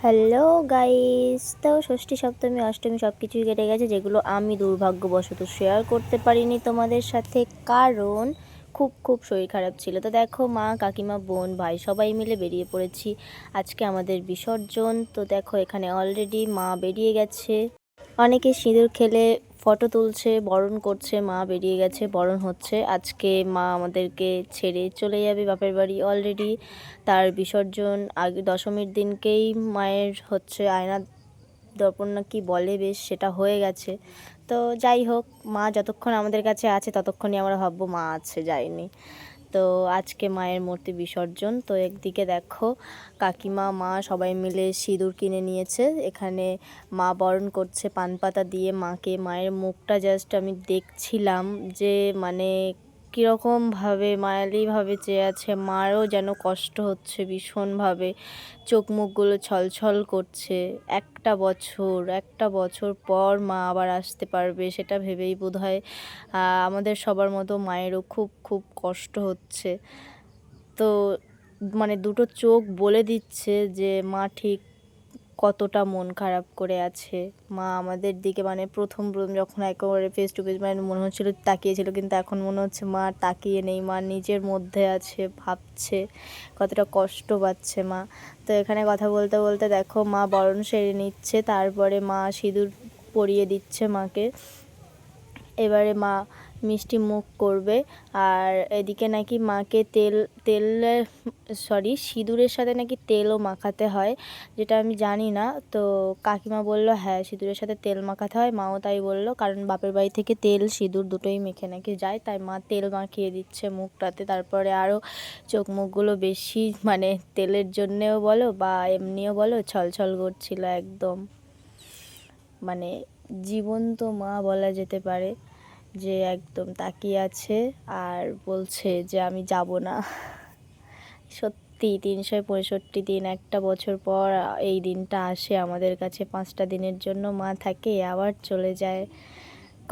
Hello guys, তো ষষ্ঠী সপ্তমী অষ্টমী সব কিছুই কেটে গেছে, যেগুলো আমি দুর্ভাগ্যবশত শেয়ার করতে পারিনি তোমাদের সাথে, কারণ খুব খুব শরীর খারাপ ছিল। তো দেখো, মা কাকিমা বোন ভাই সবাই মিলে বেরিয়ে পড়েছি আজকে আমাদের বিসর্জন। তো দেখো, এখানে অলরেডি মা বেরিয়ে গেছে, অনেকে সিঁদুর খেলে ফটো তুলছে, বরণ করছে, মা বেরিয়ে গেছে, বরণ হচ্ছে। আজকে মা আমাদেরকে ছেড়ে চলে যাবে বাপের বাড়ি অলরেডি। তার বিসর্জন আগে দশমীর দিনকেই মায়ের হচ্ছে আয়না দর্পণ না কি বলে, বেশ সেটা হয়ে গেছে। তো যাই হোক, মা যতক্ষণ আমাদের কাছে আছে ততক্ষণই আমরা ভাববো মা আছে, যায়নি। তো আজকে মায়ের মূর্তি বিসর্জন। তো একদিকে দেখো কাকিমা মা সবাই মিলে সিঁদুর কিনে নিয়েছে, এখানে মা বরণ করছে পান পাতা দিয়ে মাকে। মায়ের মুখটা জাস্ট আমি দেখছিলাম যে মানে কীরকমভাবে মায়ালিভাবে চেয়ে আছে, মারও যেন কষ্ট হচ্ছে ভীষণভাবে, চোখ মুখগুলো ছলছল করছে। একটা বছর পর মা আবার আসতে পারবে সেটা ভেবেই বোধহয় আমাদের সবার মতো মায়েরও খুব খুব কষ্ট হচ্ছে। তো মানে দুটো চোখ বলে দিচ্ছে যে মা ঠিক কতটা মন খারাপ করে আছে। মা আমাদের দিকে মানে প্রথম যখন একেবারে ফেস টু ফেস মানে মনে হচ্ছিল তাকিয়েছিল, কিন্তু এখন মনে হচ্ছে মা তাকিয়ে নেই, মা নিজের মধ্যে আছে, ভাবছে কতটা কষ্ট পাচ্ছে মা। তো এখানে কথা বলতে বলতে দেখো মা বরণ সেরে নিচ্ছে, তারপরে মা সিঁদুর পরিয়ে দিচ্ছে মাকে। এবারে মা মিষ্টি মুখ করবে। আর এদিকে নাকি মাকে তেল সিঁদুরের সাথে নাকি তেলও মাখাতে হয়, যেটা আমি জানি না। তো কাকিমা বলল হ্যাঁ সিঁদুরের সাথে তেল মাখাতে হয়, মাও তাই বললো, কারণ বাপের বাড়ি থেকে তেল সিঁদুর দুটোই মেখে নাকি যায়, তাই মা তেল মাখিয়ে দিচ্ছে মুখটাতে। তারপরে আরও চোখ মুখগুলো বেশি মানে তেলের জন্যেও বলো বা এমনিও বলো ছলছল করছিল একদম, মানে জীবন্ত মা বলা যেতে পারে, যে একদম তাকিয়ে আছে আর বলছে যে আমি যাব না। সত্যি 365 দিন, একটা বছর পর এই দিনটা আসে আমাদের কাছে, 5টা দিনের জন্য মা থাকে আবার চলে যায়।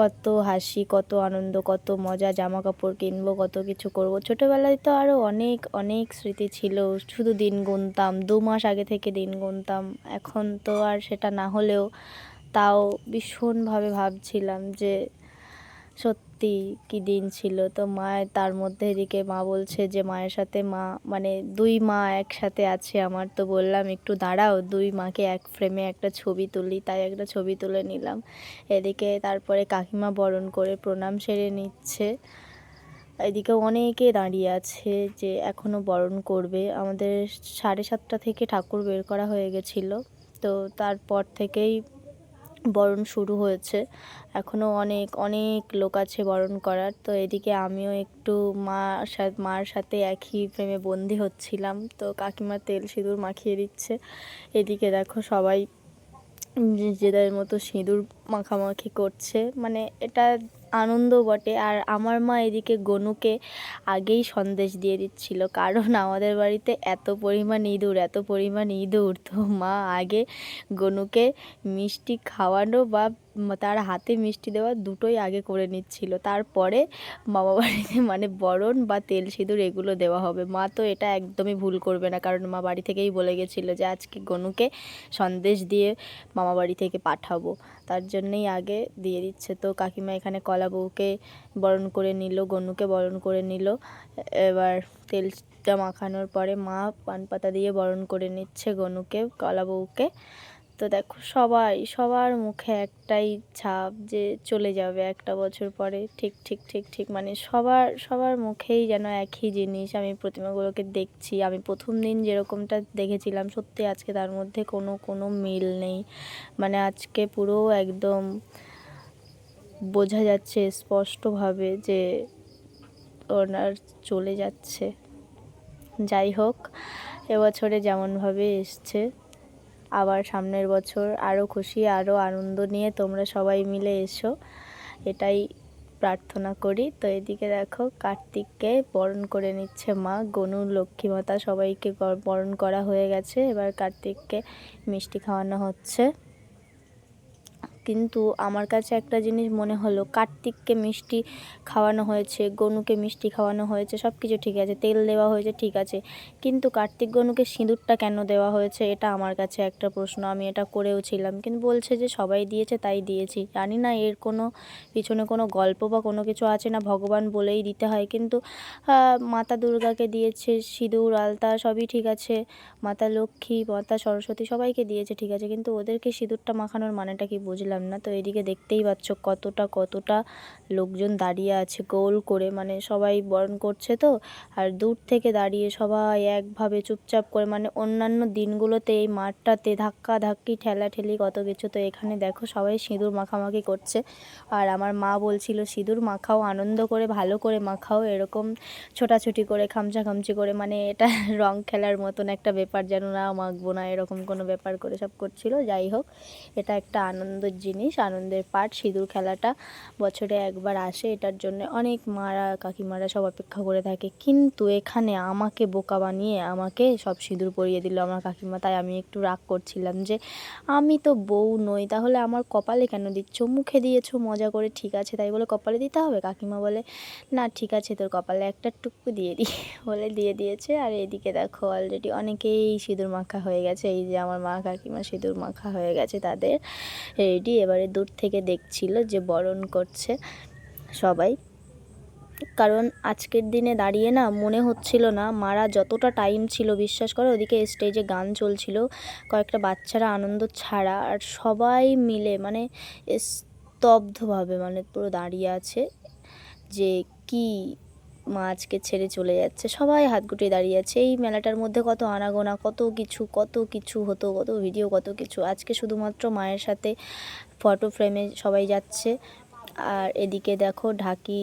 কত হাসি, কত আনন্দ, কত মজা, জামা কাপড় কিনবো, কত কিছু করব। ছোটোবেলায় তো আরও অনেক অনেক স্মৃতি ছিল, শুধু দিন গুনতাম, 2 মাস আগে থেকে দিন গুনতাম। এখন তো আর সেটা না হলেও তাও ভীষণভাবে ভাবছিলাম যে সত্যি কী দিন ছিল। তো মায়ের তার মধ্যে এদিকে মা বলছে যে মায়ের সাথে মা মানে 2 মা একসাথে আছে আমার। তো বললাম একটু দাঁড়াও, 2 মাকে এক ফ্রেমে একটা ছবি তুলি, তাই একটা ছবি তুলে নিলাম। এদিকে তারপরে কাকিমা বরণ করে প্রণাম সেরে নিচ্ছে, এদিকে অনেকে দাঁড়িয়ে আছে যে এখনও বরণ করবে। আমাদের 7:30 থেকে ঠাকুর বের করা হয়ে গেছিলো, তো তারপর থেকেই বরণ শুরু হয়েছে। এখনও অনেক অনেক লোক আছে বরণ করার। তো এদিকে আমিও একটু মার সাথে একই ফ্রেমে বন্দি হচ্ছিলাম। তো কাকিমা তেল সিঁদুর মাখিয়ে দিচ্ছে, এদিকে দেখো সবাই নিজেদের মতো সিঁদুর মাখামাখি করছে, মানে এটা আনন্দ বটে। আর আমার মা এদিকে গনুকে আগেই সন্দেশ দিয়ে দিচ্ছিল, কারণ আমাদের বাড়িতে এত পরিমাণ ইঁদুর। তো মা আগে গনুকে মিষ্টি খাওয়ানো বা তার হাতে মিষ্টি দেওয়া দুটোই আগে করে নিচ্ছিল, তারপরে মামা বাড়িতে মানে বরণ বা তেল সিঁদুর এগুলো দেওয়া হবে। মা তো এটা একদমই ভুল করবে না, কারণ মা বাড়ি থেকেই বলে গেছিলো যে আজকে গনুকে সন্দেশ দিয়ে মামা বাড়ি থেকে পাঠাবো, তার জন্যেই আগে দিয়ে দিচ্ছে। তো কাকিমা এখানে কলা বউকে বরণ করে নিল, গনুকে বরণ করে নিল। এবার তেলটা মাখানোর পরে মা পান পাতা দিয়ে বরণ করে নিচ্ছে গনুকে, কলা বউকে। তো দেখো সবার মুখে একটাই ছাপ যে চলে যাবে একটা বছর পরে, ঠিক ঠিক ঠিক ঠিক মানে সবার মুখেই যেন একই জিনিস। আমি প্রতিমাগুলোকে দেখছি, আমি প্রথম দিন যেরকমটা দেখেছিলাম সত্যি আজকে তার মধ্যে কোনো মিল নেই। মানে আজকে পুরো একদম বোঝা যাচ্ছে স্পষ্টভাবে যে ওনার চলে যাচ্ছে। যাই হোক, এবছরে যেমনভাবে এসছে, আবার সামনের বছর আরও খুশি আরও আনন্দ নিয়ে তোমরা সবাই মিলে এসো, এটাই প্রার্থনা করি। তো এদিকে দেখো কার্তিককে বরণ করে নিচ্ছে মা, গনু লক্ষ্মীমাতা সবাইকে বরণ করা হয়ে গেছে, এবার কার্তিককে মিষ্টি খাওয়ানো হচ্ছে। কিন্তু আমার কাছে একটা জিনিস মনে হলো, কার্তিককে মিষ্টি খাওয়ানো হয়েছে, গনুকে মিষ্টি খাওয়ানো হয়েছে, সব কিছু ঠিক আছে, তেল দেওয়া হয়েছে ঠিক আছে, কিন্তু কার্তিক গনুকে সিঁদুরটা কেন দেওয়া হয়েছে এটা আমার কাছে একটা প্রশ্ন। আমি এটা করেও ছিলাম, কিন্তু বলছে যে সবাই দিয়েছে তাই দিয়েছি। জানি না এর কোনো পিছনে কোনো গল্প বা কোনো কিছু আছে, না ভগবান বলেই দিতে হয়। কিন্তু মাতা দুর্গাকে দিয়েছে সিঁদুর, আলতা, সবই ঠিক আছে, মাতা লক্ষ্মী, মাতা সরস্বতী সবাইকে দিয়েছে ঠিক আছে, কিন্তু ওদেরকে সিঁদুরটা মাখানোর মানেটা কি বুঝলাম না। তো এদিকে দেখতেই পাচ্ছ কতটা লোকজন দাঁড়িয়ে আছে গোল করে, মানে সবাই বরণ করছে তো, আর দূর থেকে দাঁড়িয়ে সবাই একভাবে চুপচাপ করে, মানে অন্যান্য দিনগুলোতে এই মাঠটাতে ধাক্কা ধাক্কি ঠেলাঠেলি কত কিছু, তো এখানে দেখো সবাই সিঁদুর মাখামাখি করছে। আর আমার মা বলছিল সিঁদুর মাখাও, আনন্দ করে ভালো করে মাখাও, এরকম ছোটাছুটি করে খামচাখামচি করে, মানে এটা রং খেলার মতন একটা ব্যাপার, যেন না মাখবো না এরকম কোনো ব্যাপার করে সব করছিল। যাই হোক, এটা একটা আনন্দের জিনিস, আনন্দের পার্ট। সিঁদুর খেলাটা বছরে একবার আসে, এটার জন্য অনেক মারা কাকিমারা সব অপেক্ষা করে থাকে, কিন্তু এখানে আমাকে বোকা বানিয়ে আমাকে সব সিঁদুর পরিয়ে দিল আমার কাকিমা। তাই আমি একটু রাগ করছিলাম যে আমি তো বউ নই, তাহলে আমার কপালে কেন দিচ্ছ, মুখে দিয়েছো মজা করে ঠিক আছে, তাই বলে কপালে দিতে হবে? কাকিমা বলে না ঠিক আছে, তোর কপালে একটা টুকু দিয়ে দিই বলে দিয়ে দিয়েছে। আর এদিকে দেখো অলরেডি অনেকেই সিঁদুর মাখা হয়ে গেছে, এই যে আমার মা কাকিমা সিঁদুর মাখা হয়ে গেছে তাদের রেডি। এবারে দূর থেকে দেখছিল যে বরণ করছে সবাই, কারণ আজকের দিনে দাঁড়িয়ে না মনে হচ্ছিল না মারা যতটা টাইম ছিল, বিশ্বাস করো ওদিকে স্টেজে গান চলছিল, কয়েকটা বাচ্চারা আনন্দ ছাড়া, আর সবাই মিলে মানে স্তব্ধভাবে মানে পুরো দাঁড়িয়ে আছে যে কি মা আজকে ছেড়ে চলে যাচ্ছে, সবাই হাত গুটিয়ে দাঁড়িয়ে আছে। এই মেলাটার মধ্যে কত আনাগোনা, কত কিছু হতো, কত ভিডিও, কত কিছু। আজকে শুধুমাত্র মায়ের সাথে ফটো ফ্রেমে সবাই যাচ্ছে। আর এদিকে দেখো ঢাকি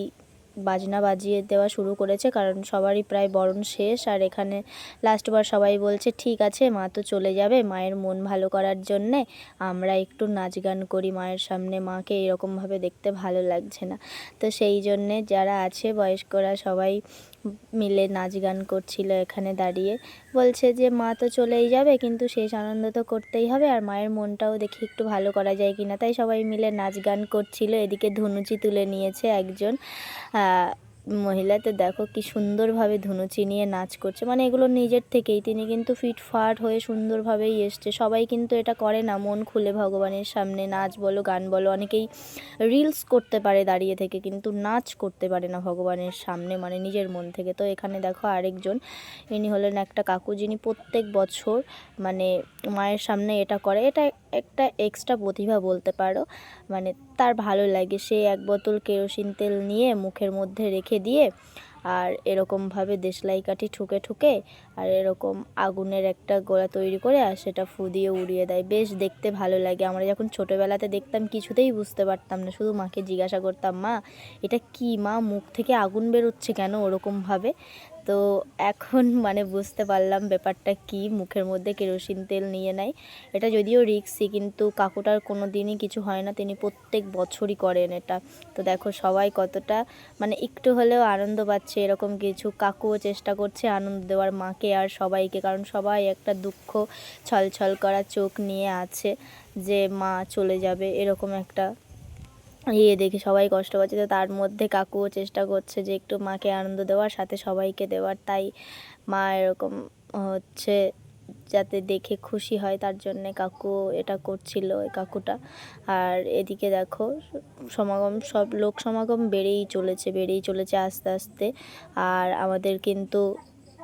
বাজনা বাজিয়ে দেওয়া শুরু করেছে, কারণ সবারই প্রায় বরণ শেষ। আর এখানে লাস্টবার সবাই বলছে ঠিক আছে মা তো চলে যাবে, মায়ের মন ভালো করার জন্যে আমরা একটু নাচ গান করি মায়ের সামনে, মাকে এরকমভাবে দেখতে ভালো লাগছে না। তো সেই জন্যে যারা আছে বয়স্করা সবাই মিলে নাচ গান করছিল এখানে দাঁড়িয়ে, বলছে যে মা তো চলেই যাবে, কিন্তু শেষ আনন্দ তো করতেই হবে, আর মায়ের মনটাও দেখি একটু ভালো করা যায় কিনা, তাই সবাই মিলে নাচ গান করছিল। এদিকে ধুনুচি তুলে নিয়েছে একজন মহিলা, তো দেখো কি সুন্দরভাবে ধুনুচি নিয়ে নাচ করছে, মানে এগুলো নিজের থেকেই, তিনি কিন্তু ফিটফাট হয়ে সুন্দরভাবেই এসছে। সবাই কিন্তু এটা করে না মন খুলে ভগবানের সামনে, নাচ বলো গান বলো, অনেকেই রিলস করতে পারে দাঁড়িয়ে থেকে, কিন্তু নাচ করতে পারে না ভগবানের সামনে, মানে নিজের মন থেকে। তো এখানে দেখো আরেকজন, ইনি হলেন একটা কাকু, যিনি প্রত্যেক বছর মানে মায়ের সামনে এটা করে, এটা একটা এক্সট্রা প্রতিভা বলতে পারো, মানে তার ভালো লাগে। সে এক বোতল কেরোসিন তেল নিয়ে মুখের মধ্যে রেখে দিয়ে, আর এরকমভাবে দেশলাই কাঠি ঠুকে ঠুকে আর এরকম আগুনের একটা গোলা তৈরি করে আর সেটা ফু দিয়ে উড়িয়ে দেয়, বেশ দেখতে ভালো লাগে। আমরা যখন ছোটোবেলাতে দেখতাম কিছুতেই বুঝতে পারতাম না, শুধু মাকে জিজ্ঞাসা করতাম মা এটা কি, মা মুখ থেকে আগুন বেরোচ্ছে কেন ওরকমভাবে। তো এখন মানে বুঝতে পারলাম ব্যাপারটা কি, মুখের মধ্যে কেরোসিন তেল নিয়ে নেয়। এটা যদিও রিস্কি, কিন্তু কাকুটার কোনো দিনই কিছু হয় না, তিনি প্রত্যেক বছরই করেন এটা। তো দেখো সবাই কতটা মানে একটু হলেও আনন্দ পাচ্ছে এরকম কিছু, কাকুও চেষ্টা করছে আনন্দ দেওয়ার মাকে আর সবাইকে, কারণ সবাই একটা দুঃখ ছলছল করা চোখ নিয়ে আছে যে মা চলে যাবে, এরকম একটা দেখে সবাই কষ্ট পাচ্ছে। তো তার মধ্যে কাকুও চেষ্টা করছে যে একটু মাকে আনন্দ দেওয়ার, সাথে সবাইকে দেওয়ার, তাই মা এরকম হচ্ছে যাতে দেখে খুশি হয় তার জন্যে কাকু এটা করছিল, ওই কাকুটা। আর এদিকে দেখো সমাগম, সব লোক সমাগম বেড়েই চলেছে আস্তে আস্তে। আর আমাদের কিন্তু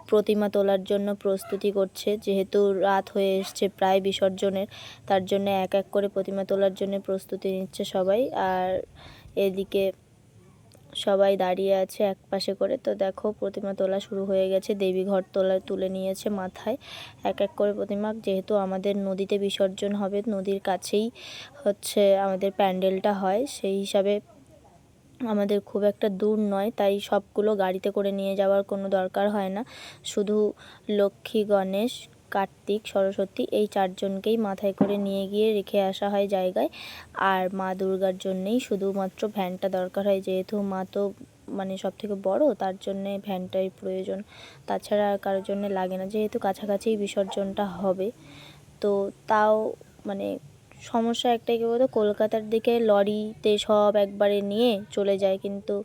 প্রতিমা তোলার জন্য প্রস্তুতি করছে, যেহেতু রাত হয়ে এসছে প্রায় বিসর্জনের, তার জন্য এক এক করে প্রতিমা তোলার জন্য প্রস্তুতি নিচ্ছে সবাই। আর এদিকে সবাই দাঁড়িয়ে আছে এক পাশে করে। তো দেখো প্রতিমা তোলা শুরু হয়ে গেছে, দেবী ঘর তুলে নিয়েছে মাথায় এক এক করে প্রতিমা, যেহেতু আমাদের নদীতে বিসর্জন হবে, নদীর কাছেই হচ্ছে আমাদের প্যান্ডেলটা হয়, সেই হিসাবে আমাদের খুব একটা দূর নয়, তাই সবগুলো গাড়িতে করে নিয়ে যাওয়ার কোনো দরকার হয় না, শুধু লক্ষ্মী, গণেশ, কার্তিক, সরস্বতী এই চারজনকেই মাথায় করে নিয়ে গিয়ে রেখে আসা হয় জায়গায়। আর মা দুর্গার জন্যেই শুধুমাত্র ভ্যানটা দরকার হয়, যেহেতু মা তো মানে সব থেকে বড়, তার জন্যে ভ্যানটাই প্রয়োজন, তাছাড়া আর কারোর জন্যে লাগে না, যেহেতু কাছাকাছিই বিসর্জনটা হবে। তো তাও মানে সমস্যা একটাই কি বলতো, কলকাতার দিকে লরিতে সব একবারে নিয়ে চলে যায়, কিন্তু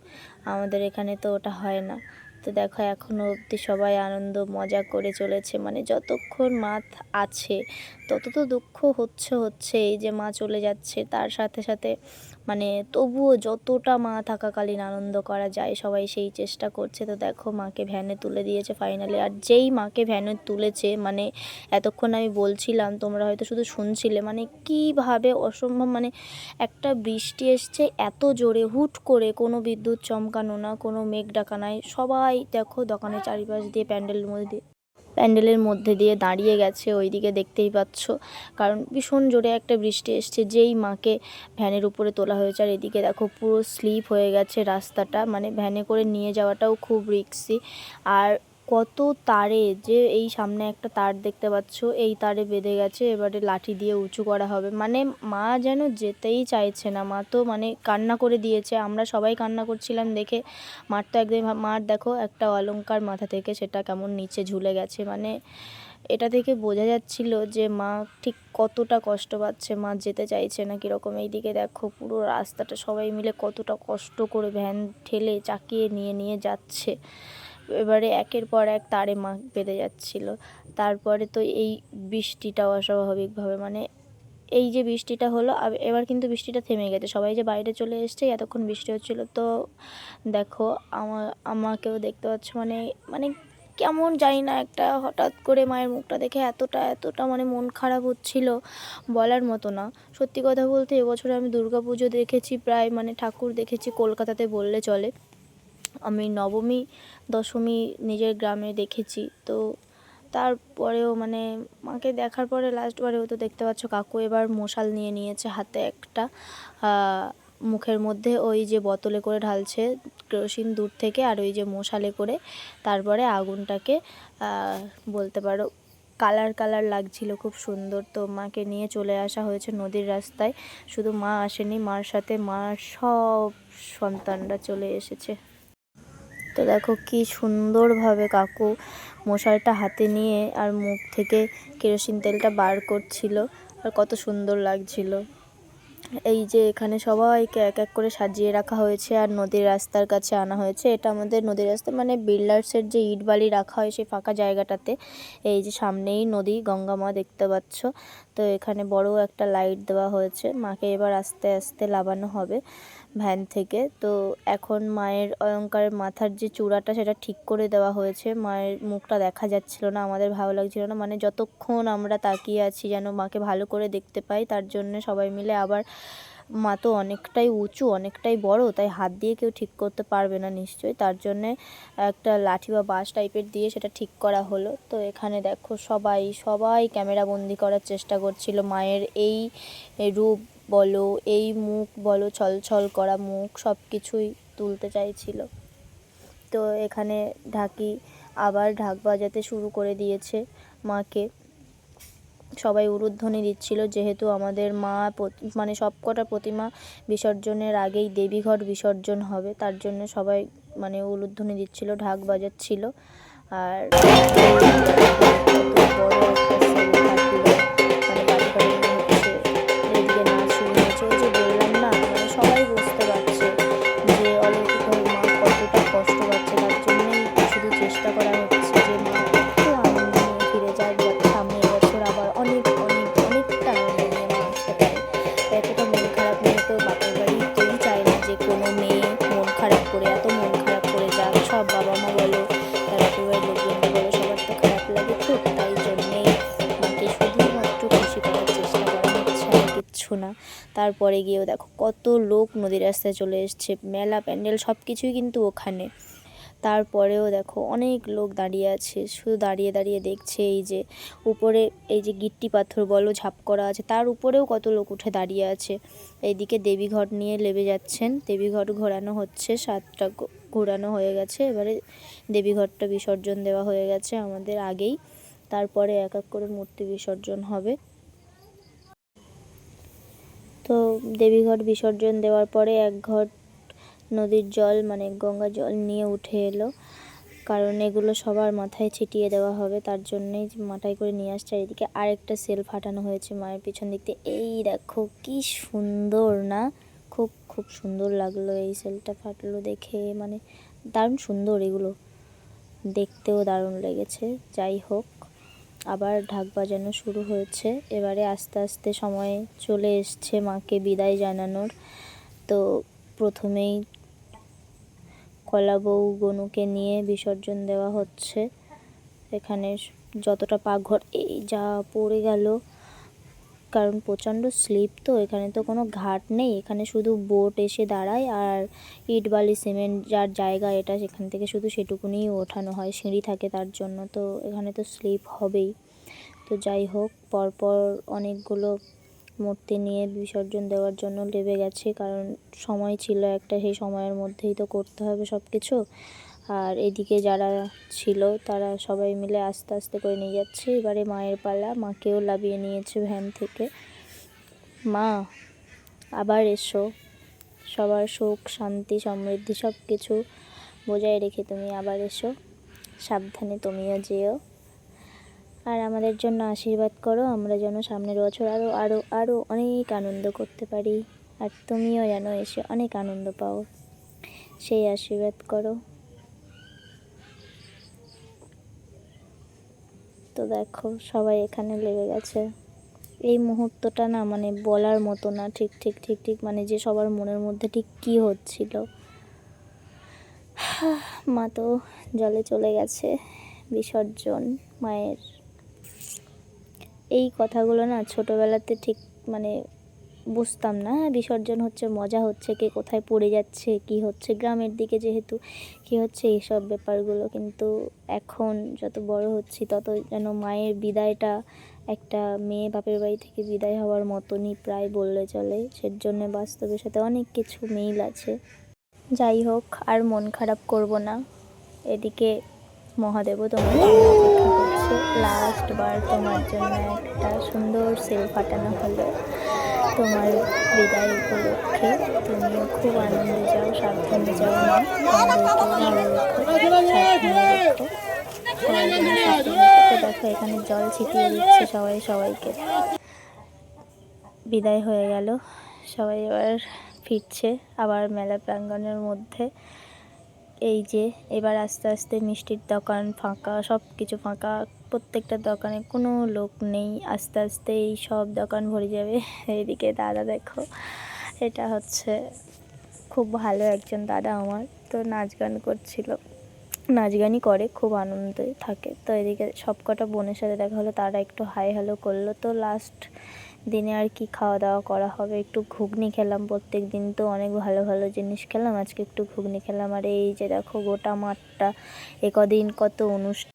আমাদের এখানে তো ওটা হয় না। তো দেখো এখনও অবধি সবাই আনন্দ মজা করে চলেছে, মানে যতক্ষণ মা আছে তত তো দুঃখ হচ্ছে এই যে মা চলে যাচ্ছে, তার সাথে সাথে মানে তবুও যতটা মা থাকাকালীন আনন্দ করা যায় সবাই সেই চেষ্টা করছে। তো দেখো মাকে ভ্যানে তুলে দিয়েছে ফাইনালি, আর যেই মাকে ভ্যানে তুলেছে মানে এতক্ষণ আমি বলছিলাম, তোমরা হয়তো শুধু শুনছিলে, মানে কীভাবে অসম্ভব, মানে একটা বৃষ্টি এসছে এত জোরে হুট করে, কোনো বিদ্যুৎ চমকানো না, কোনো মেঘ ডাকা নাই, সবাই দেখো দোকানের চারিপাশ দিয়ে প্যান্ডেলের মধ্যে দিয়ে দাঁড়িয়ে গেছে, ওইদিকে দেখতেই পাচ্ছ, কারণ ভীষণ জোরে একটা বৃষ্টি এসছে। যেই মাকে ভ্যানের উপরে তোলা হয়েছে, আর এদিকে দেখো পুরো স্লিপ হয়ে গেছে রাস্তাটা, মানে ভ্যানে করে নিয়ে যাওয়াটাও খুব রিস্কি। আর কত তারে, যে এই সামনে একটা তার দেখতে পাচ্ছ, এই তারে বেঁধে গেছে, এবারে লাঠি দিয়ে উঁচু করা হবে, মানে মা যেন যেতেই চাইছে না, মা তো মানে কান্না করে দিয়েছে, আমরা সবাই কান্না করছিলাম দেখে। মার তো একদম, মার দেখো একটা অলংকার মাথা থেকে সেটা কেমন নিচে ঝুলে গেছে, মানে এটা থেকে বোঝা যাচ্ছিল যে মা ঠিক কতটা কষ্ট পাচ্ছে, মা যেতে চাইছে না কীরকম। এইদিকে দেখো পুরো রাস্তাটা সবাই মিলে কতটা কষ্ট করে ভ্যান ঠেলে চাকিয়ে নিয়ে নিয়ে যাচ্ছে, এবারে একের পর এক তারে মা বেঁধে যাচ্ছিল। তারপরে তো এই বৃষ্টিটাও অস্বাভাবিকভাবে, মানে এই যে বৃষ্টিটা হলো, এবার কিন্তু বৃষ্টিটা থেমে গেছে, সবাই যে বাইরে চলে এসছে, এতক্ষণ বৃষ্টি হচ্ছিলো। তো দেখো আমাকেও দেখতে পাচ্ছ, মানে মানে কেমন জানি না, একটা হঠাৎ করে মায়ের মুখটা দেখে এতটা মানে মন খারাপ হচ্ছিল, বলার মতো না। সত্যি কথা বলতে এবছরে আমি দুর্গাপুজো দেখেছি প্রায়, মানে ঠাকুর দেখেছি কলকাতাতে বললে চলে, আমি নবমী দশমী নিজের গ্রামে দেখেছি। তো তারপরেও মানে মাকে দেখার পরে লাস্টবারেও তো দেখতে পাচ্ছ, কাকু এবার মশাল নিয়ে নিয়েছে হাতে একটা, মুখের মধ্যে ওই যে বোতলে করে ঢালছে কেরোসিন দূর থেকে, আর ওই যে মশালে করে তারপরে আগুনটাকে বলতে পারো কালার লাগছিল, খুব সুন্দর। তো মাকে নিয়ে চলে আসা হয়েছে নদীর রাস্তায়, শুধু মা আসেনি, মার সাথে মার সব সন্তানরা চলে এসেছে। তো দেখো কি সুন্দরভাবে কাকু মশালটা হাতে নিয়ে আর মুখ থেকে কেরোসিন তেলটা বার করছিল, আর কত সুন্দর লাগছিল। এই যে এখানে সবাইকে এক এক করে সাজিয়ে রাখা হয়েছে, আর নদীর রাস্তার কাছে আনা হয়েছে, এটা আমাদের নদীর রাস্তা, মানে বিল্ডার্সের যে ইট বালি রাখা হয় সেই ফাঁকা জায়গাটাতে। এই যে সামনেই নদী, গঙ্গা মা দেখতে পাচ্ছ। তো এখানে বড় একটা লাইট দেওয়া হয়েছে, মাকে এবার আস্তে আস্তে লাবানো হবে ভ্যান থেকে। তো এখন মায়ের অলংকারের মাথার যে চূড়াটা সেটা ঠিক করে দেওয়া হয়েছে, মায়ের মুখটা দেখা যাচ্ছিল না, আমাদের ভালো লাগছিল না, মানে যতক্ষণ আমরা তাকিয়ে আছি যেন মাকে ভালো করে দেখতে পাই, তার জন্য সবাই মিলে, আবার মা তো অনেকটাই উঁচু অনেকটাই বড়, তাই হাত দিয়ে কেউ ঠিক করতে পারবে না নিশ্চয়ই, তার জন্যে একটা লাঠি বা বাঁশ টাইপের দিয়ে সেটা ঠিক করা হলো। তো এখানে দেখো সবাই ক্যামেরা বন্দি করার চেষ্টা করছিল মায়ের এই রূপ বলো, এই মুখ বলো, ছলছল করা মুখ, সব কিছুই তুলতে চাইছিল। তো এখানে আবার ঢাক বাজাতে শুরু করে দিয়েছে মাকে, সবাই উলুধ্বনি দিচ্ছিল, যেহেতু আমাদের মা মানে সবকটা প্রতিমা বিসর্জনের আগেই দেবীঘট বিসর্জন হবে, তার জন্য সবাই মানে উলুধ্বনি দিচ্ছিল, ঢাক বাজাচ্ছিল। আর বড় একটা show থাকলো, মানে বাড়ি বাড়ি হচ্ছে, এদিকে নাচ শুরু হয়েছে, ওই যে বললাম না, মানে সবাই বুঝতে পারছে যে অলৌকিকভাবে মা কতটা কষ্ট পাচ্ছে, তার জন্যই শুধু চেষ্টা করা হচ্ছে যে মা একটু আনন্দ নিয়ে ফিরে যাক, যাতে সামনের বছর আবার অনেকটা আনন্দ নিয়ে মা আসতে পারে। এতটা মন খারাপ নিয়ে তো বাপের বাড়ি কেউই চায় না যে কোনো মেয়ে মন খারাপ করে এত মন খারাপ করে যাক, সব বাবা মা বলো, তার বাপের বাড়ির লোকজনরা বলো, সবার তো খারাপ লাগে খুব, তাই জন্যেই মাকে শুধুমাত্র খুশি করার চেষ্টা করা হচ্ছে, আর কিচ্ছু না। তারপরে গিয়েও দেখো কত লোক নদীর রাস্তায় চলে এসছে, মেলা প্যান্ডেল সব কিছুই কিন্তু ওখানে। তারপরেও দেখো অনেক লোক দাঁড়িয়ে আছে, শুধু দাঁড়িয়ে দাঁড়িয়ে দেখছে, এই যে উপরে এই যে গিট্টি পাথর বলো ঝাঁপ করা আছে, তার উপরেও কত লোক উঠে দাঁড়িয়ে আছে। এইদিকে দেবীঘট নিয়ে নেমে যাচ্ছেন, দেবীঘট ঘোরানো হচ্ছে, 7টা ঘোরানো হয়ে গেছে, এবারে দেবীঘটটা বিসর্জন দেওয়া হয়ে গেছে আমাদের আগেই, তারপরে এক এক করে মূর্তি বিসর্জন হবে। তো দেবীঘট বিসর্জন দেওয়ার পরে এক ঘট নদীর জল মানে গঙ্গা জল নিয়ে উঠে এলো, কারণ এগুলো সবার মাথায় ছিটিয়ে দেওয়া হবে, তার জন্যই মাথায় করে নিয়ে আসছে। এদিকে আরেকটা সেল ফাটানো হয়েছে মায়ের পিছন দিক দিয়ে। এই দেখো কি সুন্দর না, খুব খুব সুন্দর লাগলো এই সেলটা ফাটলো দেখে, মানে দারুণ সুন্দর, এগুলো দেখতেও দারুণ লেগেছে। যাই হোক, আবার ঢাক বাজানো শুরু হয়েছে। এবারে আস্তে আস্তে সময় চলে এসছে মাকে বিদায় জানানোর। তো প্রথমেই কলা বউ গনুকে নিয়ে বিসর্জন দেওয়া হচ্ছে। এখানে যতটা পাকঘর, এই যা পড়ে গেল, কারণ প্রচণ্ড স্লিপ, তো এখানে তো কোনো ঘাট নেই, এখানে শুধু বোট এসে দাঁড়ায় আর ইট বালি সিমেন্ট যার জায়গা এটা, সেখান থেকে শুধু সেটুকুনিই ওঠানো হয়, সিঁড়ি থাকে তার জন্য, তো এখানে তো স্লিপ হবেই। তো যাই হোক, পরপর অনেকগুলো মূর্তি নিয়ে বিসর্জন দেওয়ার জন্য লেবে গেছে, কারণ সময় ছিল একটা, সেই সময়ের মধ্যেই তো করতে হবে সব কিছু। আর এদিকে যারা ছিল তারা সবাই মিলে আস্তে আস্তে করে নিয়ে যাচ্ছে। এবারে মায়ের পালা, মাকেও লাবিয়ে নিয়েছে ভ্যান থেকে। মা আবার এসো, সবার সুখ শান্তি সমৃদ্ধি সব কিছু বজায় রেখে তুমি আবার এসো, সাবধানে তুমিও যেও, আর আমাদের জন্য আশীর্বাদ করো, আমরা যেন সামনের বছর আরও আরও আরও অনেক আনন্দ করতে পারি, আর তুমিও যেন এসে অনেক আনন্দ পাও, সেই আশীর্বাদ করো। তো দেখো সবাই এখানে লেগে গেছে। এই মুহূর্তটা না, মানে বলার মতো না, ঠিক ঠিক ঠিক ঠিক মানে যে সবার মনের মধ্যে ঠিক কী হচ্ছিল। মা তো জলে চলে গেছে, বিসর্জন মায়ের। এই কথাগুলো না ছোটোবেলাতে ঠিক মানে বুঝতাম না, বিসর্জন হচ্ছে, মজা হচ্ছে, কে কোথায় পড়ে যাচ্ছে, কি হচ্ছে, গ্রামের দিকে যেহেতু কি হচ্ছে এইসব ব্যাপারগুলো। কিন্তু এখন যত বড় হচ্ছি তত যেন মায়ের বিদায়টা একটা মেয়ে বাপের বাড়ি থেকে বিদায় হওয়ার মতনই প্রায় বললে চলে, সেজন্য বাস্তবের সাথে অনেক কিছু মিল আছে। যাই হোক, আর মন খারাপ করব না। এদিকে মহাদেবও তোমার জন্য অপেক্ষা করছে, লাস্ট বার তোমার জন্য একটা সুন্দর সেল ফাটানো হলো তোমার বিদায় উপলক্ষে। তুমিও খুব আনন্দে যাও, সাবধানে যাও মা, তোমাদেরকেও ভালো রেখো, সাবধানে রেখো, সবাই যেন সাবধানে রেখো। দেখো এখানে জল ছিটিয়ে দিচ্ছে সবাই সবাইকে। বিদায় হয়ে গেল, সবাই এবার ফিরছে আবার মেলা প্রাঙ্গণের মধ্যে। এই যে এবার আস্তে আস্তে মিষ্টির দোকান ফাঁকা, সব কিছু ফাঁকা, প্রত্যেকটা দোকানে কোনো লোক নেই, আস্তে আস্তে এই সব দোকান ভরে যাবে। এইদিকে দাদা দেখো, এটা হচ্ছে খুব ভালো একজন দাদা আমার, তো নাচ গান করছিল, নাচ গানই করে, খুব আনন্দে থাকে। তো এদিকে সব কটা বোনের সাথে দেখা হলো, তারা একটু হাই হ্যালো করলো। তো লাস্ট দিনে আর কি খাওয়া দাওয়া করা হবে, একটু ঘুগনি খেলাম, প্রত্যেক দিন তো অনেক ভালো ভালো জিনিস খেলাম, আজকে একটু ঘুগনি খেলাম। আর এই যে দেখো গোটা মাঠটা, এ কদিন কত অনুষ্ঠান